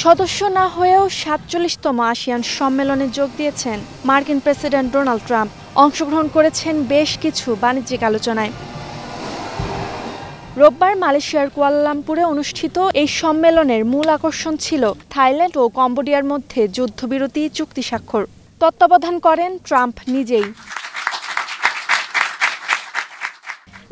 সদস্য না হয়েও ৪৭তম আসিয়ান সম্মেলনে যোগ দিয়েছেন মার্কিন প্রেসিডেন্ট ডোনাল্ড ট্রাম্প। অংশগ্রহণ করেছেন বেশ কিছু বাণিজ্যিক আলোচনায়। রোববার মালয়েশিয়ার কুয়ালালামপুরে অনুষ্ঠিত এই সম্মেলনের মূল আকর্ষণ ছিল থাইল্যান্ড ও কম্বোডিয়ার মধ্যে যুদ্ধবিরতি চুক্তি স্বাক্ষর। তত্ত্বাবধান করেন ট্রাম্প নিজেই।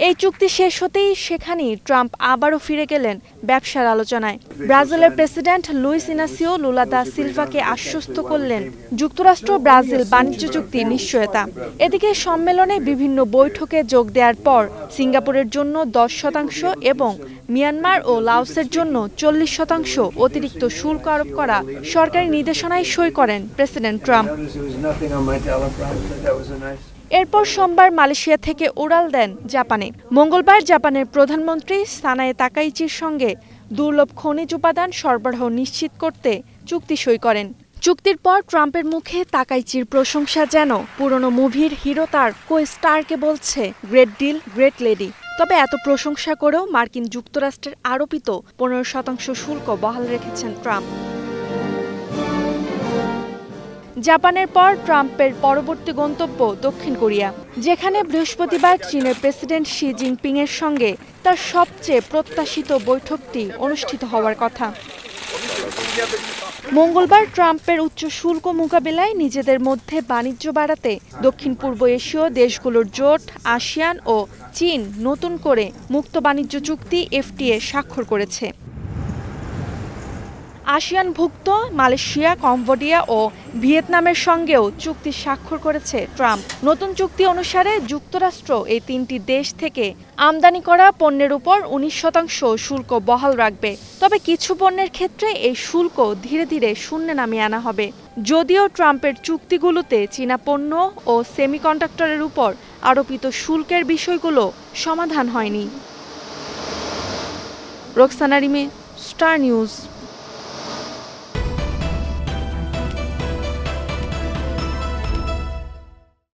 এই চুক্তি শেষ হতেই সেখানেই ট্রাম্প আবারও ফিরে গেলেন ব্যবসার আলোচনায়। ব্রাজিলের প্রেসিডেন্ট লুইস ইনাসিও লুলা দা সিলভাকে আশ্বস্ত করলেন যুক্তরাষ্ট্র ব্রাজিল বাণিজ্য চুক্তির নিশ্চয়তা। এদিকে সম্মেলনে বিভিন্ন বৈঠকে যোগ দেওয়ার পর সিঙ্গাপুরের জন্য 10% এবং মিয়ানমার ও লাওসের জন্য 40% অতিরিক্ত শুল্ক আরোপ করা সরকারি নির্দেশনায় সই করেন প্রেসিডেন্ট ট্রাম্প। এরপর সোমবার মালয়েশিয়া থেকে উড়াল দেন জাপানে। মঙ্গলবার জাপানের প্রধানমন্ত্রী সানায়ে তাকাইচির সঙ্গে দুর্লভ খনিজ উপাদান সরবরাহ নিশ্চিত করতে চুক্তি সই করেন। চুক্তির পর ট্রাম্পের মুখে তাকাইচির প্রশংসা যেন পুরনো মুভির হিরো তার কো-স্টারকে বলছে গ্রেট ডিল গ্রেট লেডি। তবে এত প্রশংসা করেও মার্কিন যুক্তরাষ্ট্রের আরোপিত 15% শুল্ক বহাল রেখেছেন ট্রাম্প। জাপানের পর ট্রাম্পের পরবর্তী গন্তব্য দক্ষিণ কোরিয়া, যেখানে বৃহস্পতিবার চীনের প্রেসিডেন্ট শি জিনপিং এর সঙ্গে তার সবচেয়ে প্রত্যাশিত বৈঠকটি অনুষ্ঠিত হওয়ার কথা। মঙ্গলবার ট্রাম্পের উচ্চ শুল্ক মোকাবিলায় নিজেদের মধ্যে বাণিজ্য বাড়াতে দক্ষিণ পূর্ব এশীয় দেশগুলোর জোট আসিয়ান ও চীন নতুন করে মুক্ত বাণিজ্য চুক্তি FTA স্বাক্ষর করেছে। আসিয়ানভুক্ত মালয়েশিয়া, কম্বোডিয়া ও ভিয়েতনামের সঙ্গেও চুক্তি স্বাক্ষর করেছে ট্রাম্প। নতুন চুক্তি অনুসারে যুক্তরাষ্ট্র এই 3টি দেশ থেকে আমদানি করা পণ্যের উপর 19% শুল্ক বহাল রাখবে। তবে কিছু পণ্যের ক্ষেত্রে এই শুল্ক ধীরে ধীরে শূন্যে নামিয়ে আনা হবে। যদিও ট্রাম্পের চুক্তিগুলোতে চীনা পণ্য ও সেমিকন্ডাক্টরের উপর আরোপিত শুল্কের বিষয়গুলো সমাধান হয়নি। Roksana Rimi, star news.